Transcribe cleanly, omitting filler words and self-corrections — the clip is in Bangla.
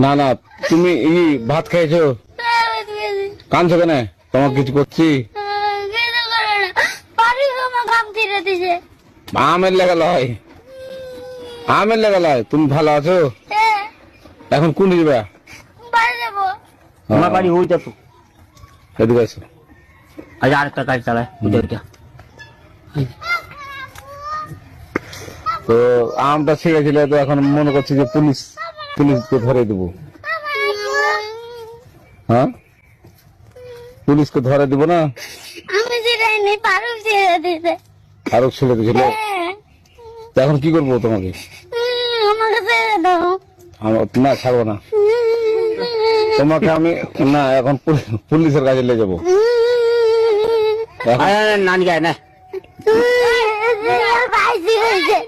না না তুমি ভাত খাইছো? কাঁদছো কেন? তোমাকে কিছু করছি? আমের লেগা লয়, আমের লেগা লয়। তুমি ভালো আছো? এখন কোন দিকে যাবা? আমার বাড়ি ওইটা তো। এদিকে আসো। আজ আরেকটা গাড়ি চালায় ওইটা। তো আমটা ছিঁড়েছিল, তো এখন মনে করছি যে পুলিশকে ধরে দেবো। হ্যাঁ, পুলিশকে ধরে দিব না? আমি যেটাই পারুক ছেড়ে দিতে। ফারুক ছেড়ে দিয়েছিল। তো এখন কি করবো তোমাকে? আমাকে ছেড়ে দাও। না, ছাড়বো না তোমাকে আমি। না, এখন পুলিশের কাছে নিয়ে যাবো। নানি যায় না।